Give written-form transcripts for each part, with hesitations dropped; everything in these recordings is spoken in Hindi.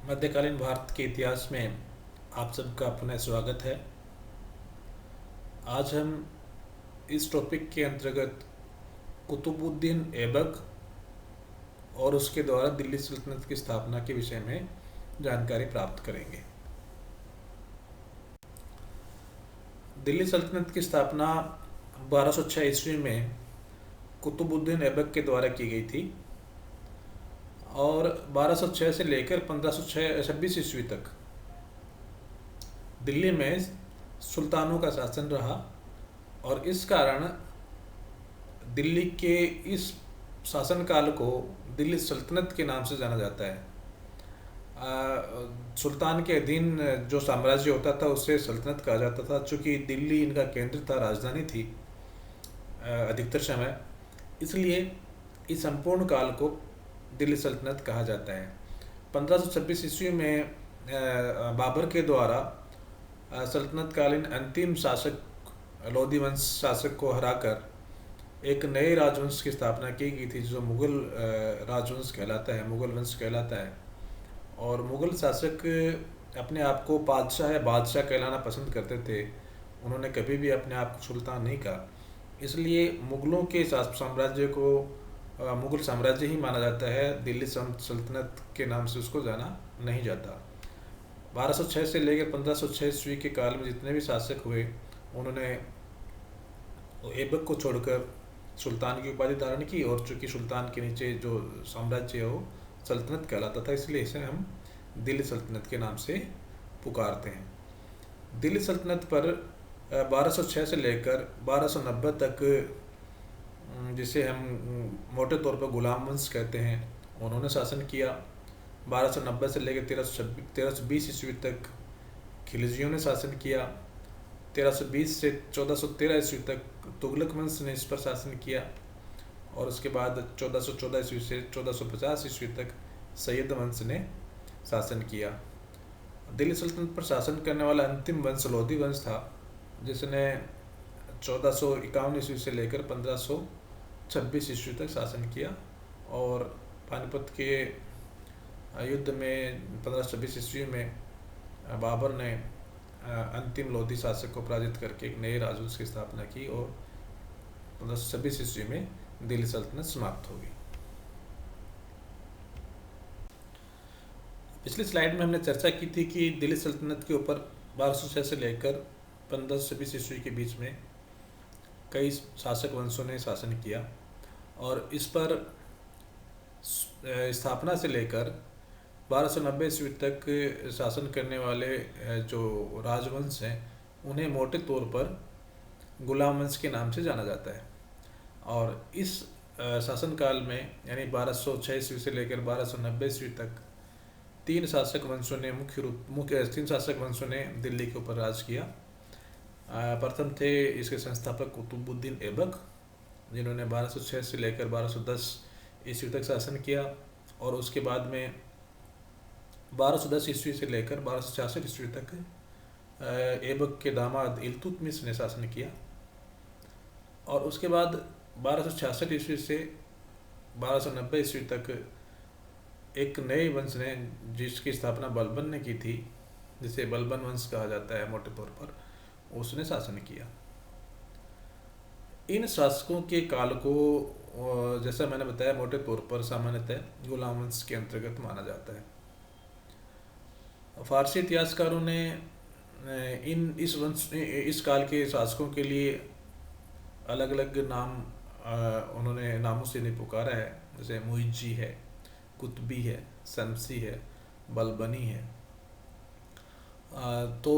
मध्यकालीन भारत के इतिहास में आप सबका पुनः स्वागत है। आज हम इस टॉपिक के अंतर्गत कुतुबुद्दीन ऐबक और उसके द्वारा दिल्ली सल्तनत की स्थापना के विषय में जानकारी प्राप्त करेंगे। दिल्ली सल्तनत की स्थापना 1206 ईस्वी में कुतुबुद्दीन ऐबक के द्वारा की गई थी और 1206 से लेकर 1526 ईस्वी तक दिल्ली में सुल्तानों का शासन रहा और इस कारण दिल्ली के इस शासनकाल को दिल्ली सल्तनत के नाम से जाना जाता है। सुल्तान के अधीन जो साम्राज्य होता था उसे सल्तनत कहा जाता था, चूँकि दिल्ली इनका केंद्र था, राजधानी थी अधिकतर समय, इसलिए इस संपूर्ण काल को दिल्ली सल्तनत कहा जाता है। 1526 ईस्वी में बाबर के द्वारा सल्तनतकालीन अंतिम शासक लोधी वंश शासक को हराकर एक नए राजवंश की स्थापना की गई थी, जो मुग़ल राजवंश कहलाता है, मुग़ल वंश कहलाता है। और मुग़ल शासक अपने आप को बादशाह कहलाना पसंद करते थे। उन्होंने कभी भी अपने आप को सुल्तान नहीं कहा, इसलिए मुग़लों के साम्राज्य को मुग़ल साम्राज्य ही माना जाता है। दिल्ली सल्तनत के नाम से उसको जाना नहीं जाता। 1206 से लेकर 1506 ईस्वी के काल में जितने भी शासक हुए, उन्होंने ऐबक को छोड़कर सुल्तान की उपाधि धारण की, और चूँकि सुल्तान के नीचे जो साम्राज्य है वो सल्तनत कहलाता था, इसलिए इसे हम दिल्ली सल्तनत के नाम से पुकारते हैं। दिल्ली सल्तनत पर 1206 से लेकर 1290 तक, जिसे हम मोटे तौर पर गुलाम वंश कहते हैं, उन्होंने शासन किया। 1290 से लेकर 1320 ईस्वी तक खिलजियों ने शासन किया। 1320 से 1413 ईस्वी तक तुगलक वंश ने इस पर शासन किया, और उसके बाद 1414 ईस्वी से 1450 ईस्वी तक सैयद वंश ने शासन किया। दिल्ली सल्तनत पर शासन करने वाला अंतिम वंश लोधी वंश था, जिसने 1451 ईस्वी से लेकर 1526 ईस्वी तक शासन किया, और पानीपत के युद्ध में 1526 ईस्वी में बाबर ने अंतिम लोधी शासक को पराजित करके एक नए राजवंश की स्थापना की, और 1526 ईस्वी में दिल्ली सल्तनत समाप्त हो गई। पिछली स्लाइड में हमने चर्चा की थी कि दिल्ली सल्तनत के ऊपर 1206 से लेकर 1526 ईस्वी के बीच में कई शासक वंशों ने शासन किया, और इस पर स्थापना से लेकर 1290 ईस्वी तक शासन करने वाले जो राजवंश हैं, उन्हें मोटे तौर पर गुलाम वंश के नाम से जाना जाता है। और इस शासनकाल में, यानी 1206 ईस्वी से लेकर 1290 ईस्वी तक, तीन शासक वंशों ने दिल्ली के ऊपर राज किया। प्रथम थे इसके संस्थापक कुतुबुद्दीन ऐबक, जिन्होंने 1206 से लेकर 1210 ईस्वी तक शासन किया, और उसके बाद में 1210 ईस्वी से लेकर 1266 ईस्वी तक ऐबक के दामाद इल्तुतमिश ने शासन किया। और उसके बाद 1266 ईस्वी से 1290 ईस्वी तक एक नए वंश ने, जिसकी स्थापना बलबन ने की थी, जिसे बलबन वंश कहा जाता है मोटे तौर पर, उसने शासन किया। इन शासकों के काल को, जैसा मैंने बताया, मोटे तौर पर सामान्यतः गुलाम वंश के अंतर्गत माना जाता है। फारसी इतिहासकारों ने इस काल के शासकों के लिए अलग अलग नाम उन्होंने नामों से इन्हें पुकारा है, जैसे मुइज्जी है, कुतबी है, शमसी है, बलबनी है। तो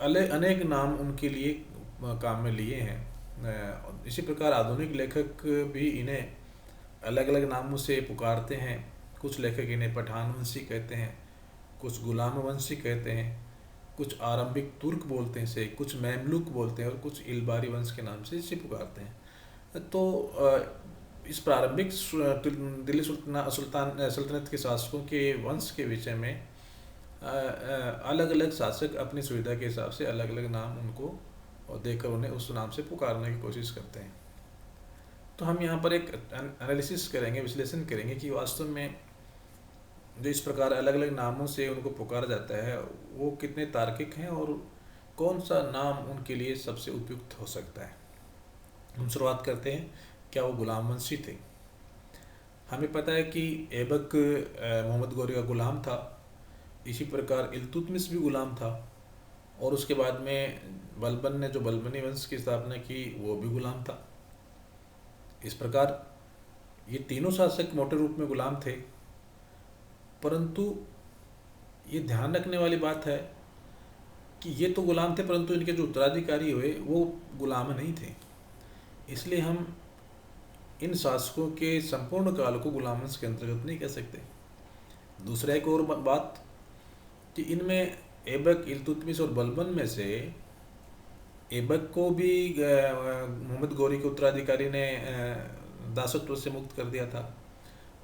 अनेक नाम उनके लिए काम में लिए हैं। इसी प्रकार आधुनिक लेखक भी इन्हें अलग अलग नामों से पुकारते हैं। कुछ लेखक इन्हें पठान वंशी कहते हैं, कुछ गुलाम वंशी कहते हैं, कुछ आरंभिक तुर्क बोलते हैं इसे, कुछ मैमलुक बोलते हैं, और कुछ इलबारी वंश के नाम से इसे पुकारते हैं। तो इस प्रारंभिक दिल्ली सल्तनत के शासकों के वंश के विषय में अलग अलग शासक अपनी सुविधा के हिसाब से अलग अलग नाम उनको देकर उन्हें उस नाम से पुकारने की कोशिश करते हैं। तो हम यहाँ पर एक एनालिसिस करेंगे, विश्लेषण करेंगे कि वास्तव में जो इस प्रकार अलग अलग नामों से उनको पुकारा जाता है, वो कितने तार्किक हैं और कौन सा नाम उनके लिए सबसे उपयुक्त हो सकता है। हम शुरुआत करते हैं, क्या वो गुलाम वंशी थे? हमें पता है कि ऐबक मोहम्मद गौरी का गुलाम था, इसी प्रकार इल्तुतमिश भी गुलाम था, और उसके बाद में बलबन ने जो बलबनी वंश की स्थापना की वो भी गुलाम था। इस प्रकार ये तीनों शासक मोटे रूप में गुलाम थे, परंतु ये ध्यान रखने वाली बात है कि ये तो गुलाम थे, परंतु इनके जो उत्तराधिकारी हुए वो गुलाम नहीं थे। इसलिए हम इन शासकों के संपूर्ण काल को गुलाम वंश के अंतर्गत नहीं कह सकते। दूसरा एक और बात कि इनमें ऐबक, इल्तुतमिश और बलबन में से ऐबक को भी मोहम्मद गौरी के उत्तराधिकारी ने दासत्व से मुक्त कर दिया था,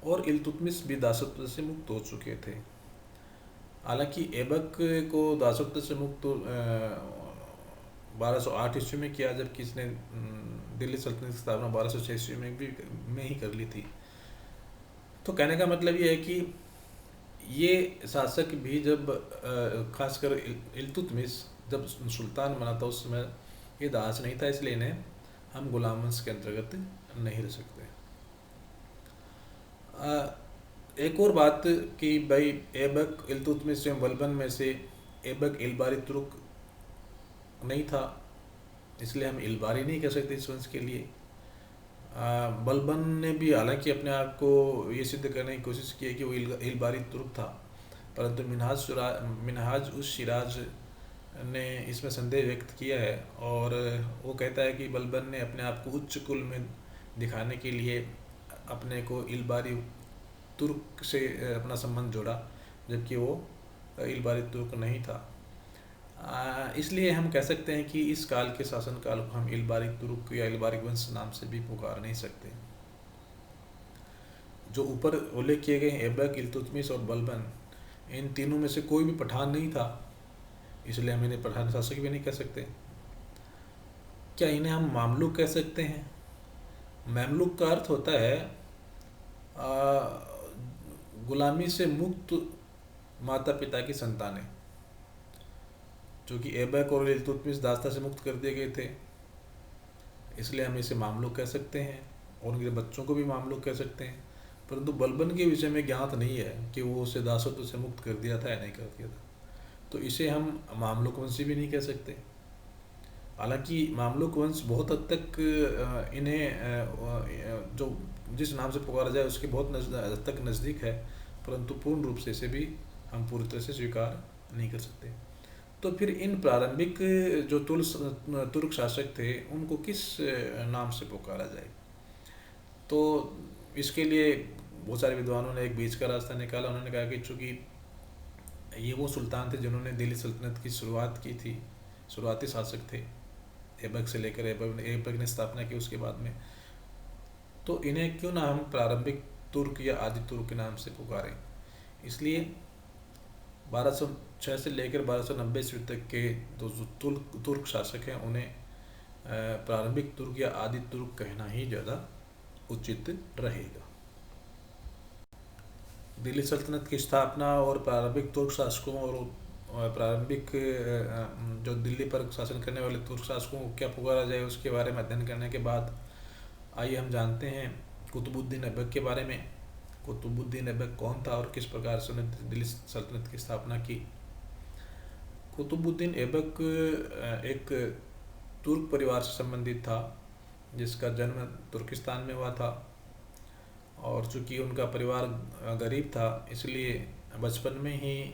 और इल्तुतमिश भी दासत्व से मुक्त हो चुके थे। हालांकि ऐबक को दासत्व से मुक्त 1208 ईस्वी में किया, जबकि इसने दिल्ली सल्तनत की स्थापना 1206 ईस्वी में ही कर ली थी। तो कहने का मतलब ये है कि ये शासक भी जब खासकर इल्तुतमिश जब सुल्तान बना था उस समय ये दास नहीं था, इसलिए इन्हें हम गुलाम वंश के अंतर्गत नहीं रह सकते। एक और बात कि भाई ऐबक, इल्तुतमिश एवं बलबन में से ऐबक इलबारी तुर्क नहीं था, इसलिए हम इलबारी नहीं कह सकते इस वंश के लिए। बलबन ने भी हालांकि अपने आप को ये सिद्ध करने की कोशिश की है कि वो इलबारी तुर्क था, परंतु मिनहाज उस शिराज ने इसमें संदेह व्यक्त किया है, और वो कहता है कि बलबन ने अपने आप को उच्च कुल में दिखाने के लिए अपने को इलबारी तुर्क से अपना संबंध जोड़ा, जबकि वो इलबारी तुर्क नहीं था। इसलिए हम कह सकते हैं कि इस काल के शासनकाल को हम इलबारी तुर्क या इलबारी वंश नाम से भी पुकार नहीं सकते। जो ऊपर उल्लेख किए गए ऐबक, इल्तुतमिश और बलबन, इन तीनों में से कोई भी पठान नहीं था, इसलिए हम इन्हें पठान शासक भी नहीं कह सकते। क्या इन्हें हम मामलुक कह सकते हैं? मामलुक का अर्थ होता है गुलामी से मुक्त माता पिता की संतानें, जो कि ऐबक और इल्तुतमिश दास्ता से मुक्त कर दिए गए थे, इसलिए हम इसे मामलुक कह सकते हैं, और उनके बच्चों को भी मामलुक कह सकते हैं। परंतु बलबन के विषय में ज्ञात नहीं है कि वो उसे दासत्व से मुक्त कर दिया था या नहीं कर दिया था, तो इसे हम मामलुक वंशी भी नहीं कह सकते। हालांकि मामलुक वंश बहुत हद तक इन्हें जो जिस नाम से पुकारा जाए उसके बहुत हद तक नज़दीक है, परंतु पूर्ण रूप से इसे भी हम पूरी तरह से स्वीकार नहीं कर सकते। तो फिर इन प्रारंभिक जो तुर्क शासक थे उनको किस नाम से पुकारा जाए? तो इसके लिए बहुत सारे विद्वानों ने एक बीच का रास्ता निकाला। उन्होंने कहा कि चूँकि ये वो सुल्तान थे जिन्होंने दिल्ली सल्तनत की शुरुआत की थी, शुरुआती शासक थे ऐबक से लेकर ऐबक ने स्थापना की उसके बाद में, तो इन्हें क्यों ना हम प्रारंभिक तुर्क या आदि तुर्क के नाम से पुकारें। इसलिए 1206 से लेकर 1290 ईस्वी तक के जो तुर्क शासक हैं उन्हें प्रारंभिक तुर्क या आदि तुर्क कहना ही ज़्यादा उचित रहेगा। दिल्ली सल्तनत की स्थापना और प्रारंभिक तुर्क शासकों और प्रारंभिक जो दिल्ली पर शासन करने वाले तुर्क शासकों को क्या पुकारा जाए उसके बारे में अध्ययन करने के बाद आइए हम जानते हैं कुतुबुद्दीन ऐबक के बारे में। कुतुबुद्दीन ऐबक कौन था और किस प्रकार से उन्होंने दिल्ली सल्तनत की स्थापना की? कुतुबुद्दीन ऐबक एक तुर्क परिवार से संबंधित था जिसका जन्म तुर्किस्तान में हुआ था, और चूँकि उनका परिवार गरीब था इसलिए बचपन में ही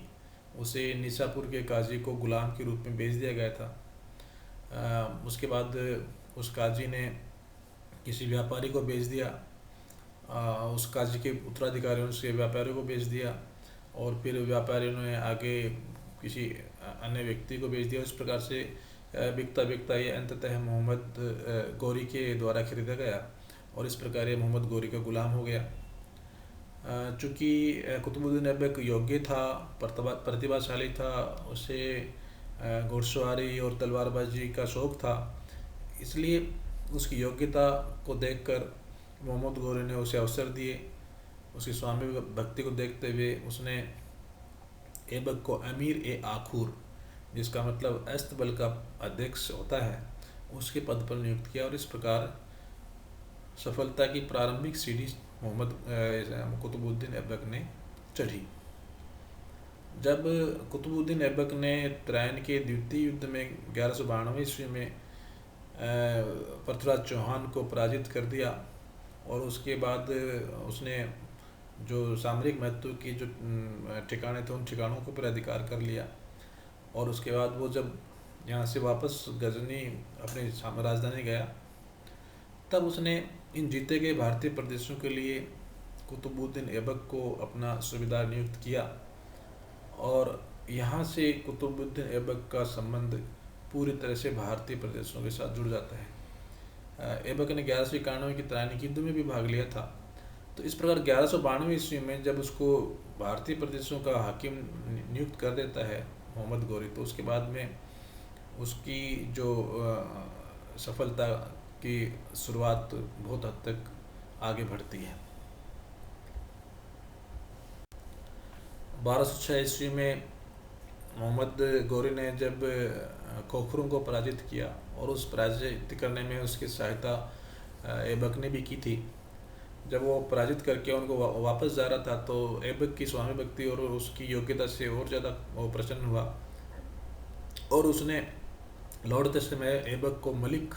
उसे निसापुर के काजी को गुलाम के रूप में बेच दिया गया था। उसके बाद उस काजी ने किसी व्यापारी को बेच दिया, उस काजी के उत्तराधिकारियों से व्यापारियों को बेच दिया, और फिर व्यापारियों ने आगे किसी अन्य व्यक्ति को बेच दिया। इस प्रकार से बिकता बिकता ये अंततः मोहम्मद गौरी के द्वारा खरीदा गया, और इस प्रकार ये मोहम्मद गौरी का गुलाम हो गया। चूँकि कुतुबुद्दीन ऐबक योग्य था, प्रतिभाशाली था, उसे घुड़सवारी और तलवारबाजी का शौक़ था, इसलिए उसकी योग्यता को देखकर मोहम्मद गौरी ने उसे अवसर दिए। उसकी स्वामी भक्ति को देखते हुए उसने ऐबक को अमीर ए आखूर, जिसका मतलब अस्तबल का अध्यक्ष होता है, उसके पद पर नियुक्त किया। और इस प्रकार सफलता की प्रारंभिक सीढ़ी मोहम्मद कुतुबुद्दीन ऐबक ने चढ़ी। जब कुतुबुद्दीन ऐबक ने त्रायन के द्वितीय युद्ध में 1192 ईस्वी में पृथ्वीराज चौहान को पराजित कर दिया और उसके बाद उसने जो सामरिक महत्व की जो ठिकाने थे उन ठिकानों को पर अधिकार कर लिया। और उसके बाद वो जब यहाँ से वापस गजनी अपनी राजधानी गया, तब उसने इन जीते गए भारतीय प्रदेशों के लिए कुतुबुद्दीन ऐबक को अपना सूबेदार नियुक्त किया। और यहाँ से कुतुबुद्दीन ऐबक का संबंध पूरी तरह से भारतीय प्रदेशों के साथ जुड़ जाता है। ऐबक ने 1191 की त्रायनी युद्ध में भी भाग लिया था। तो इस प्रकार 1192 ईस्वी में जब उसको भारतीय प्रदेशों का हाकिम नियुक्त कर देता है मोहम्मद गौरी, तो उसके बाद में उसकी जो सफलता की शुरुआत बहुत हद तक आगे बढ़ती है। 1206 ईस्वी में मोहम्मद गौरी ने जब खोखरों को पराजित किया और उस पराजित करने में उसकी सहायता ऐबक ने भी की थी। जब वो पराजित करके उनको वापस जा रहा था तो ऐबक की स्वामी भक्ति और उसकी योग्यता से और ज़्यादा वो प्रसन्न हुआ और उसने लौटते समय ऐबक को मलिक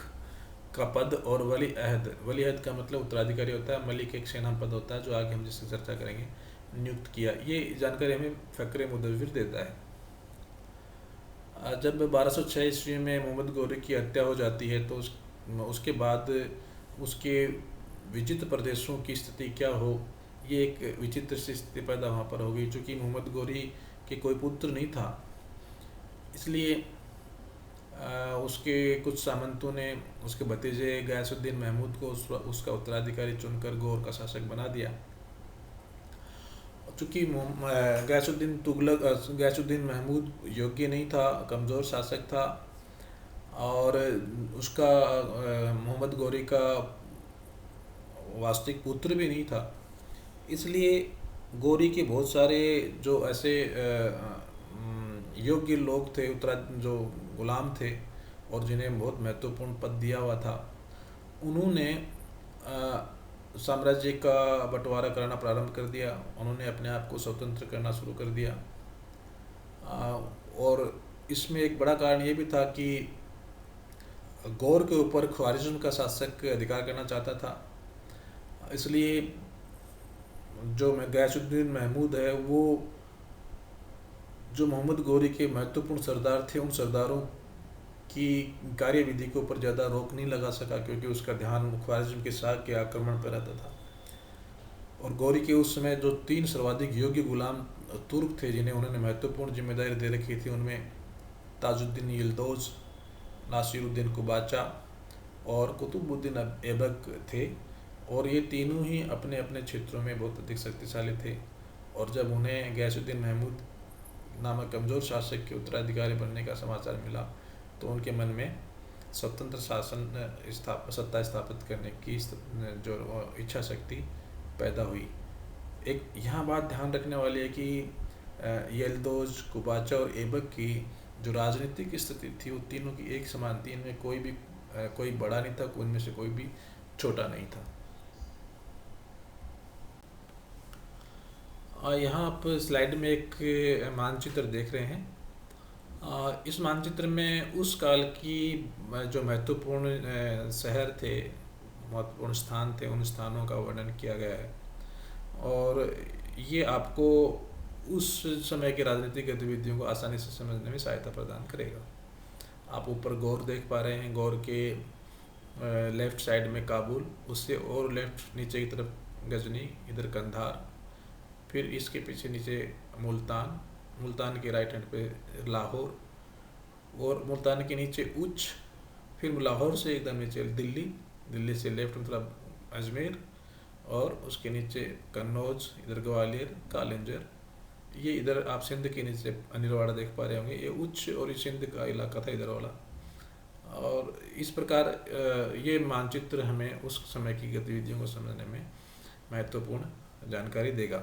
का पद और वली अहद का मतलब उत्तराधिकारी होता है, मलिक एक सेना पद होता है जो आगे हम जिसकी चर्चा करेंगे, नियुक्त किया। ये जानकारी हमें फ़क्र मुदव्विर देता है। जब 1206 ईस्वी में मोहम्मद गौरी की हत्या हो जाती है तो उसके बाद उसके विजित प्रदेशों की स्थिति क्या हो, ये एक विचित्र सी स्थिति पैदा वहाँ पर हो गई। चूँकि मोहम्मद गौरी के कोई पुत्र नहीं था, इसलिए उसके कुछ सामंतों ने उसके भतीजे गयासुद्दीन महमूद को उसका उत्तराधिकारी चुनकर गौर का शासक बना दिया। चूँकि गयासुद्दीन महमूद योग्य नहीं था, कमज़ोर शासक था और उसका मोहम्मद गौरी का वास्तविक पुत्र भी नहीं था, इसलिए गौरी के बहुत सारे जो ऐसे योग्य लोग थे, जो गुलाम थे और जिन्हें बहुत महत्वपूर्ण पद दिया हुआ था, उन्होंने साम्राज्य का बंटवारा करना प्रारंभ कर दिया। उन्होंने अपने आप को स्वतंत्र करना शुरू कर दिया। और इसमें एक बड़ा कारण ये भी था कि गौर के ऊपर ख्वारिज़्म का शासक अधिकार करना चाहता था, इसलिए जो गयासुद्दीन महमूद है वो जो मोहम्मद गौरी के महत्वपूर्ण सरदार थे, उन सरदारों की कार्यविधि के ऊपर ज़्यादा रोक नहीं लगा सका क्योंकि उसका ध्यान ख्वारिज़्म के शाह के आक्रमण पर रहता था। और गौरी के उस समय जो 3 सर्वाधिक योग्य गुलाम तुर्क थे जिन्हें उन्होंने महत्वपूर्ण जिम्मेदारी दे रखी थी, उनमें ताजुद्दीन यिल्दौज, नासिरुद्दीन कुबाचा और कुतुबुद्दीन ऐबक थे। और ये तीनों ही अपने अपने क्षेत्रों में बहुत अधिक शक्तिशाली थे। और जब उन्हें गयासुद्दीन महमूद नामक कमज़ोर शासक के उत्तराधिकारी बनने का समाचार मिला तो उनके मन में स्वतंत्र शासन सत्ता स्थापित करने की जो इच्छा शक्ति पैदा हुई। एक यहाँ बात ध्यान रखने वाली है कि यिल्दौज, कुबाचा और ऐबक की जो राजनीतिक स्थिति थी वो तीनों की एक समान थी। इनमें कोई बड़ा नहीं था, उनमें से कोई भी छोटा नहीं था। यहाँ आप स्लाइड में एक मानचित्र देख रहे हैं। इस मानचित्र में उस काल की जो महत्वपूर्ण शहर थे, महत्वपूर्ण स्थान थे, उन स्थानों का वर्णन किया गया है और ये आपको उस समय की राजनीतिक गतिविधियों को आसानी से समझने में सहायता प्रदान करेगा। आप ऊपर गौर देख पा रहे हैं, गौर के लेफ़्ट साइड में काबुल, उससे और लेफ़्ट नीचे की तरफ गजनी, इधर कंधार, फिर इसके पीछे नीचे मुल्तान के राइट हैंड पे लाहौर और मुल्तान के नीचे उच्च, फिर लाहौर से एकदम नीचे दिल्ली से लेफ्ट मतलब अजमेर और उसके नीचे कन्नौज, इधर ग्वालियर, कालिंजर, ये इधर आप सिंध के नीचे अनिलवाड़ा देख पा रहे होंगे, ये उच्च और ये सिंध का इलाका था इधर वाला। और इस प्रकार ये मानचित्र हमें उस समय की गतिविधियों को समझने में महत्वपूर्ण जानकारी देगा।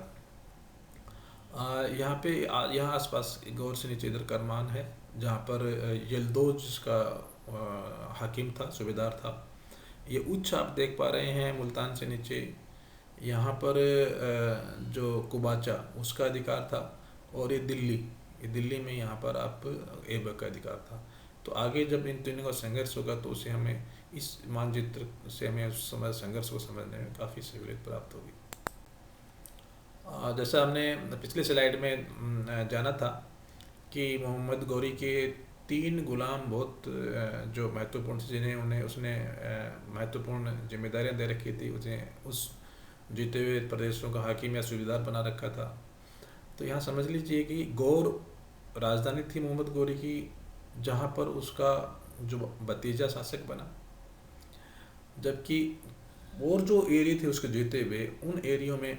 यहाँ पे यहाँ आसपास गौर से नीचे इधर करमान है, जहाँ पर यल्दोज का हाकिम था, सूबेदार था। ये उच्च आप देख पा रहे हैं मुल्तान से नीचे। यहाँ पर जो कुबाचा उसका अधिकार था, और ये दिल्ली में यहाँ पर आप ऐबक का अधिकार था। तो आगे जब इन तीनों का संघर्ष होगा तो उसे हमें इस मानचित्र से हमें उस समय संघर्ष को समझने में काफ़ी सहूलियत प्राप्त होगी। जैसा हमने पिछले स्लाइड में जाना था कि मोहम्मद गौरी के 3 गुलाम बहुत जो महत्वपूर्ण थे, जिन्हें उन्हें उसने महत्वपूर्ण जिम्मेदारियां दे रखी थी, उन्हें उस जीते हुए प्रदेशों का हाकिम या सूबेदार बना रखा था। तो यहाँ समझ लीजिए कि गौर राजधानी थी मोहम्मद गौरी की, जहाँ पर उसका जो भतीजा शासक बना, जबकि और जो एरिया थे उसके जीते हुए, उन एरियो में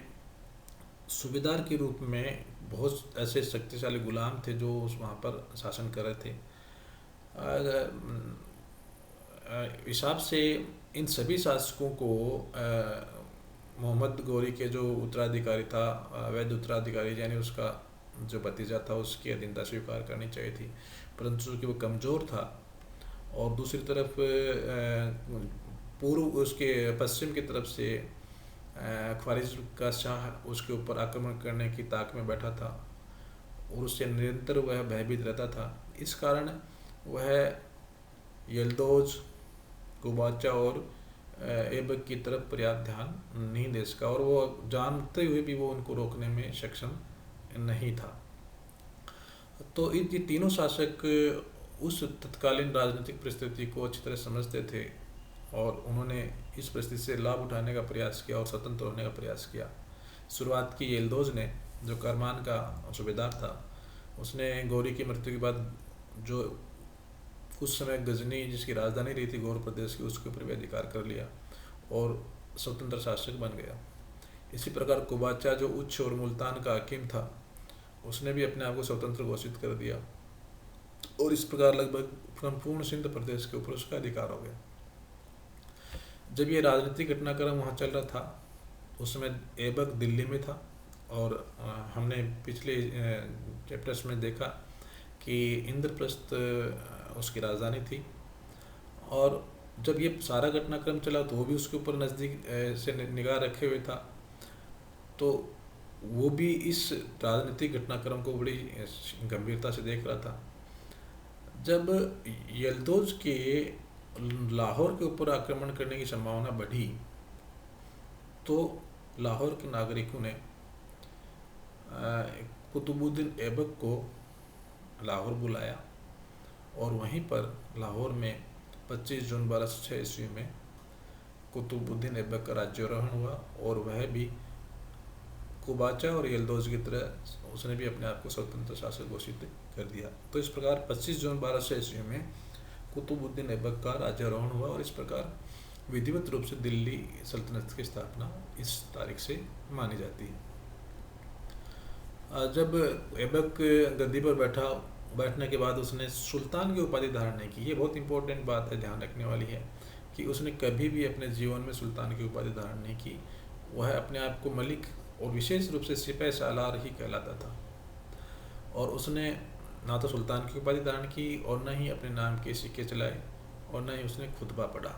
सूबेदार के रूप में बहुत ऐसे शक्तिशाली गुलाम थे जो उस वहाँ पर शासन कर रहे थे। हिसाब से इन सभी शासकों को मोहम्मद गौरी के जो उत्तराधिकारी था, वैध उत्तराधिकारी यानी उसका जो भतीजा था, उसकी अधीनता स्वीकार करनी चाहिए थी, परंतु चूँकि वो कमज़ोर था और दूसरी तरफ पूर्व उसके पश्चिम की तरफ से ख्वारिज का शाह उसके ऊपर आक्रमण करने की ताक में बैठा था और उससे निरंतर वह भयभीत रहता था। इस कारण वह यल्दोज, कुबाचा और ऐबक की तरफ पर्याप्त ध्यान नहीं दे सका, और वो जानते हुए भी वो उनको रोकने में सक्षम नहीं था। तो ये तीनों शासक उस तत्कालीन राजनीतिक परिस्थिति को अच्छी तरह समझते थे और उन्होंने इस परिस्थिति से लाभ उठाने का प्रयास किया और स्वतंत्र होने का प्रयास किया। शुरुआत की यल्दोज ने, जो करमान का सूबेदार था, उसने गौरी की मृत्यु के बाद जो उस समय गजनी जिसकी राजधानी रही थी गौर प्रदेश की, उसके ऊपर भी अधिकार कर लिया और स्वतंत्र शासक बन गया। इसी प्रकार कुबाचा जो उच्च और मुल्तान का हाकिम था, उसने भी अपने आप को स्वतंत्र घोषित कर दिया और इस प्रकार लगभग संपूर्ण सिंध प्रदेश के ऊपर उसका अधिकार हो गया। जब ये राजनीतिक घटनाक्रम वहाँ चल रहा था, उस समय ऐबक दिल्ली में था और हमने पिछले चैप्टर्स में देखा कि इंद्रप्रस्थ उसकी राजधानी थी, और जब ये सारा घटनाक्रम चला तो वो भी उसके ऊपर नज़दीक से निगाह रखे हुए था, तो वो भी इस राजनीतिक घटनाक्रम को बड़ी गंभीरता से देख रहा था। जब यल्दोज के लाहौर के ऊपर आक्रमण करने की संभावना बढ़ी, तो लाहौर के नागरिकों ने कुतुबुद्दीन ऐबक को लाहौर बुलाया और वहीं पर लाहौर में 25 जून 1206 ईस्वी में कुतुबुद्दीन ऐबक का राज्यारोहण हुआ और वह भी कुबाचा और यल्दोज की तरह उसने भी अपने आप को स्वतंत्र शासक घोषित कर दिया। तो इस प्रकार 25 जून 1206 ईस्वी में कुतुबुद्दीन ऐबक का राज्यारोहण हुआ और इस प्रकार विधिवत रूप से दिल्ली सल्तनत की स्थापना इस तारीख से मानी जाती है। जब ऐबक गद्दी पर बैठने के बाद उसने सुल्तान की उपाधि धारण नहीं की। ये बहुत इंपॉर्टेंट बात है, ध्यान रखने वाली है कि उसने कभी भी अपने जीवन में सुल्तान की उपाधि धारण नहीं की। वह अपने आप को मलिक और विशेष रूप से सिपह सालार ही कहलाता था और उसने ना तो सुल्तान की उपाधि धारण की और न ही अपने नाम के सिक्के चलाए और न ही उसने खुतबा पढ़ा।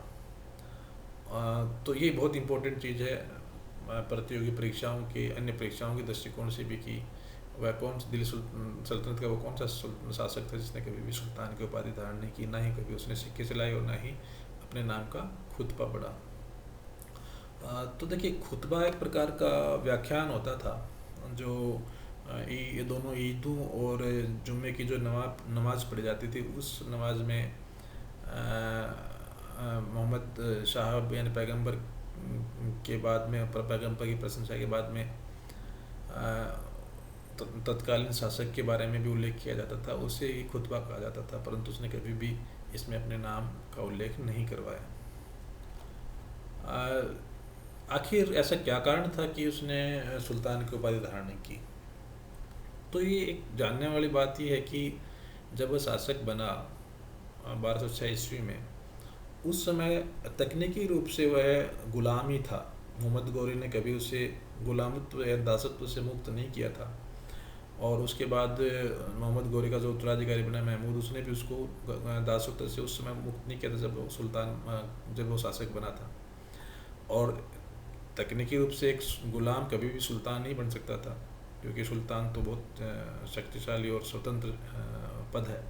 तो ये बहुत इंपॉर्टेंट चीज़ है प्रतियोगी परीक्षाओं के, अन्य परीक्षाओं के दृष्टिकोण से भी कि वह दिल्ली सल्तनत का वो कौन सा शासक था जिसने कभी भी सुल्तान की उपाधि धारण नहीं की, ना ही कभी उसने सिक्के चलाए और ना ही अपने नाम का खुतबा पढ़ा। तो देखिए, खुतबा एक प्रकार का व्याख्यान होता था जो ये दोनों ईदों और जुम्मे की जो नमाज पढ़ी जाती थी, उस नमाज में मोहम्मद साहब यानी पैगंबर के बाद में, पैगंबर की प्रशंसा के बाद में तत्कालीन शासक के बारे में भी उल्लेख किया जाता था, उसे ही खुतबा कहा जाता था, परंतु उसने कभी भी इसमें अपने नाम का उल्लेख नहीं करवाया। आखिर ऐसा क्या कारण था कि उसने सुल्तान की उपाधि धारण नहीं की? तो ये एक जानने वाली बात ये है कि जब वह शासक बना 1206 ईस्वी में, उस समय तकनीकी रूप से वह गुलाम ही था, मोहम्मद गौरी ने कभी उसे गुलामत्व या दासत्व से मुक्त नहीं किया था। और उसके बाद मोहम्मद गौरी का जो उत्तराधिकारी बना महमूद, उसने भी उसको दासत्व से उस समय मुक्त नहीं किया था जब वो जब वो शासक बना था। और तकनीकी रूप से एक गुलाम कभी भी सुल्तान नहीं बन सकता था, क्योंकि सुल्तान तो बहुत शक्तिशाली और स्वतंत्र पद है।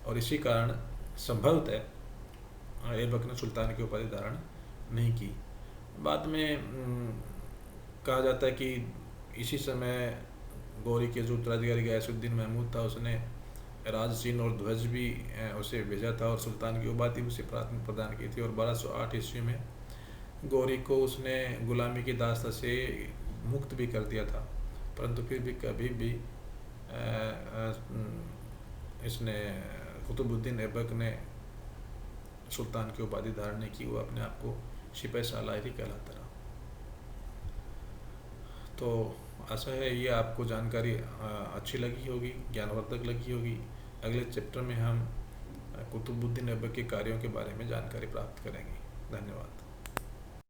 और इसी कारण संभवतः ऐबक ने सुल्तान की उपाधि धारण नहीं की। बाद में कहा जाता है कि इसी समय गौरी के जो उत्तराधिकारी गयासुद्दीन महमूद था, उसने राज चिन्ह और ध्वज भी उसे भेजा था और सुल्तान की उपाधि उसे प्रदान की थी। और 1208 ईस्वी में गौरी को उसने गुलामी की दास्ता से मुक्त भी कर दिया था, परंतु फिर भी कभी भी इसने कुतुबुद्दीन ऐबक ने सुल्तान की उपाधि धारण नहीं की। वो अपने आप को सिपह सालार ही कहलाता रहा। तो आशा है ये आपको जानकारी अच्छी लगी होगी, ज्ञानवर्धक लगी होगी। अगले चैप्टर में हम कुतुबुद्दीन ऐबक के कार्यों के बारे में जानकारी प्राप्त करेंगे। धन्यवाद।